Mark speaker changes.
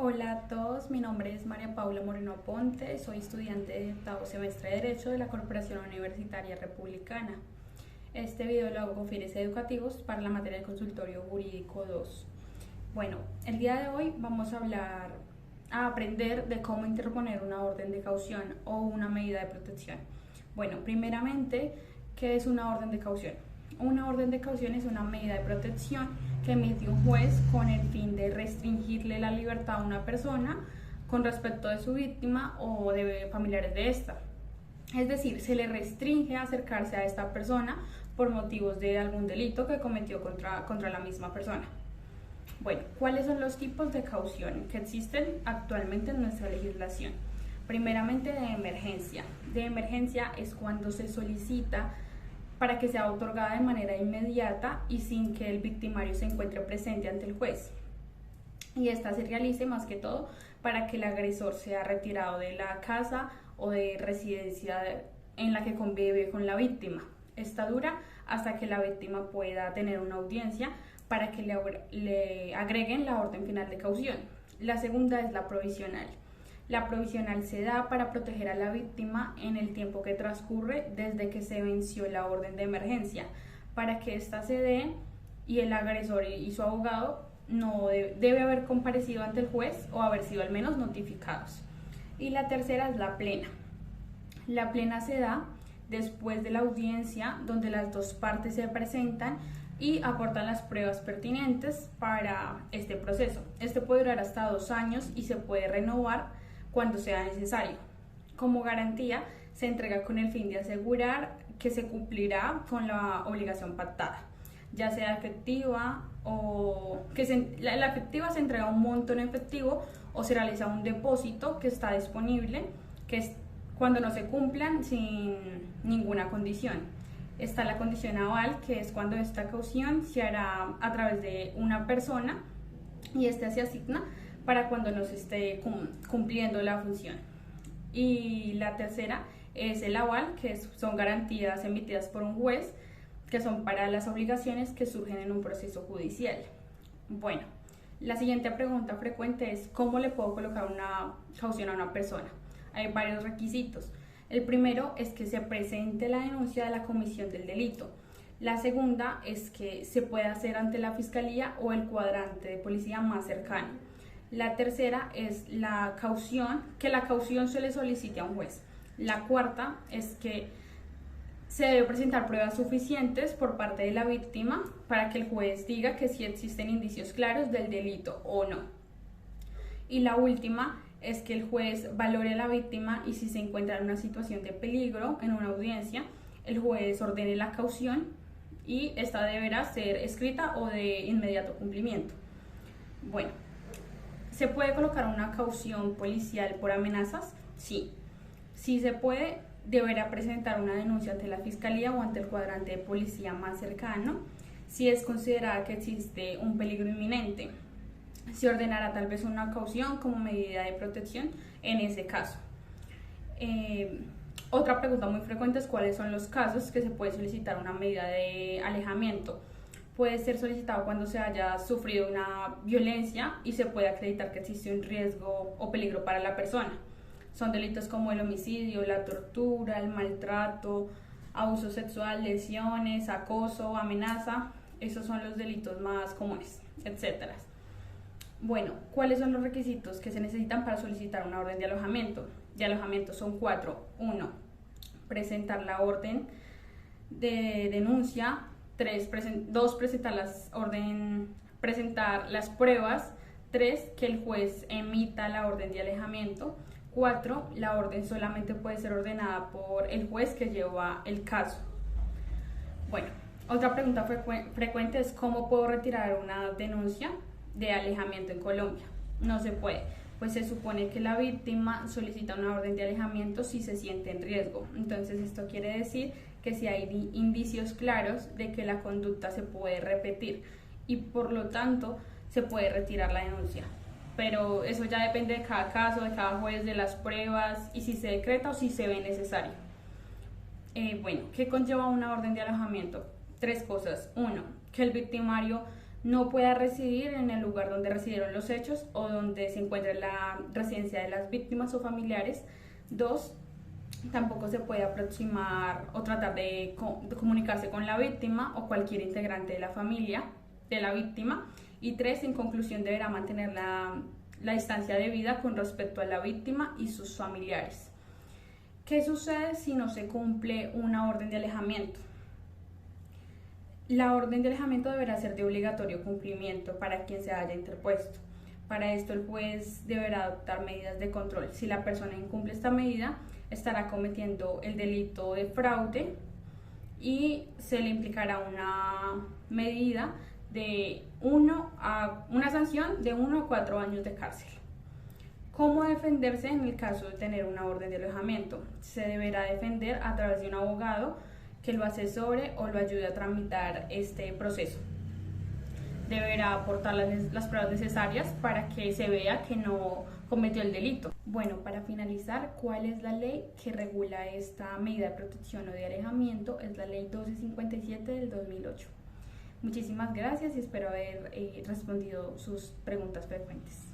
Speaker 1: Hola a todos, mi nombre es María Paula Moreno Ponte, soy estudiante de octavo semestre de Derecho de la Corporación Universitaria Republicana. Este video lo hago con fines educativos para la materia de Consultorio Jurídico 2. Bueno, el día de hoy vamos a aprender de cómo interponer una orden de caución o una medida de protección. Bueno, primeramente, ¿qué es una orden de caución? Una orden de caución es una medida de protección que emite un juez con el fin de restringirle la libertad a una persona con respecto de su víctima o de familiares de esta. Es decir, se le restringe acercarse a esta persona por motivos de algún delito que cometió contra la misma persona. Bueno, ¿cuáles son los tipos de caución que existen actualmente en nuestra legislación? Primeramente, de emergencia. De emergencia es cuando se solicita para que sea otorgada de manera inmediata y sin que el victimario se encuentre presente ante el juez. Y esta se realice más que todo para que el agresor sea retirado de la casa o de residencia en la que convive con la víctima. Esta dura hasta que la víctima pueda tener una audiencia para que le agreguen la orden final de caución. La segunda es la provisional. La provisional se da para proteger a la víctima en el tiempo que transcurre desde que se venció la orden de emergencia, para que ésta se dé y el agresor y su abogado no debe haber comparecido ante el juez o haber sido al menos notificados. Y la tercera es la plena. La plena se da después de la audiencia donde las dos partes se presentan y aportan las pruebas pertinentes para este proceso. Este puede durar hasta 2 años y se puede renovar cuando sea necesario. Como garantía, se entrega con el fin de asegurar que se cumplirá con la obligación pactada, ya sea efectiva o que la efectiva se entrega un monto en efectivo o se realiza un depósito que está disponible, que es cuando no se cumplan sin ninguna condición. Está la condición aval, que es cuando esta caución se hará a través de una persona y este se asigna para cuando no se esté cumpliendo la función. Y la tercera es el aval, que son garantías emitidas por un juez, que son para las obligaciones que surgen en un proceso judicial. Bueno, la siguiente pregunta frecuente es: ¿cómo le puedo colocar una caución a una persona? Hay varios requisitos. El primero es que se presente la denuncia de la comisión del delito. La segunda es que se pueda hacer ante la fiscalía o el cuadrante de policía más cercano. La tercera es la caución, que la caución se le solicite a un juez. La cuarta es que se debe presentar pruebas suficientes por parte de la víctima para que el juez diga que sí existen indicios claros del delito o no. Y la última es que el juez valore a la víctima y si se encuentra en una situación de peligro en una audiencia, el juez ordene la caución y esta deberá ser escrita o de inmediato cumplimiento. Bueno, ¿se puede colocar una caución policial por amenazas? Sí. Si se puede, deberá presentar una denuncia ante la fiscalía o ante el cuadrante de policía más cercano si es considerada que existe un peligro inminente. Se ordenará tal vez una caución como medida de protección en ese caso. Otra pregunta muy frecuente es cuáles son los casos que se puede solicitar una medida de alejamiento. Puede ser solicitado cuando se haya sufrido una violencia y se puede acreditar que existe un riesgo o peligro para la persona. Son delitos como el homicidio, la tortura, el maltrato, abuso sexual, lesiones, acoso, amenaza. Esos son los delitos más comunes, etc. Bueno, ¿cuáles son los requisitos que se necesitan para solicitar una orden de alojamiento? De alojamiento son 4. 1. Presentar la orden de denuncia. 2. Presentar las pruebas. 3. Que el juez emita la orden de alejamiento. 4. La orden solamente puede ser ordenada por el juez que lleva el caso. Bueno, otra pregunta frecuente es: ¿cómo puedo retirar una denuncia de alejamiento en Colombia? No se puede, pues se supone que la víctima solicita una orden de alejamiento si se siente en riesgo. Entonces esto quiere decir que si hay indicios claros de que la conducta se puede repetir y por lo tanto se puede retirar la denuncia. Pero eso ya depende de cada caso, de cada juez, de las pruebas y si se decreta o si se ve necesario. Bueno, ¿qué conlleva una orden de alojamiento? 3 cosas. 1. Que el victimario no pueda residir en el lugar donde residieron los hechos o donde se encuentre la residencia de las víctimas o familiares. 2. Tampoco se puede aproximar o tratar de comunicarse con la víctima o cualquier integrante de la familia de la víctima. Y 3. En conclusión, deberá mantener la distancia debida con respecto a la víctima y sus familiares. ¿Qué sucede si no se cumple una orden de alejamiento? La orden de alejamiento deberá ser de obligatorio cumplimiento para quien se haya interpuesto. Para esto el juez deberá adoptar medidas de control. Si la persona incumple esta medida, estará cometiendo el delito de fraude y se le implicará una medida de una sanción de 1 a 4 años de cárcel. ¿Cómo defenderse en el caso de tener una orden de alejamiento? Se deberá defender a través de un abogado que lo asesore o lo ayude a tramitar este proceso. Deberá aportar las pruebas necesarias para que se vea que no cometió el delito. Bueno, para finalizar, ¿cuál es la ley que regula esta medida de protección o de alejamiento? Es la ley 1257 del 2008. Muchísimas gracias y espero haber respondido sus preguntas frecuentes.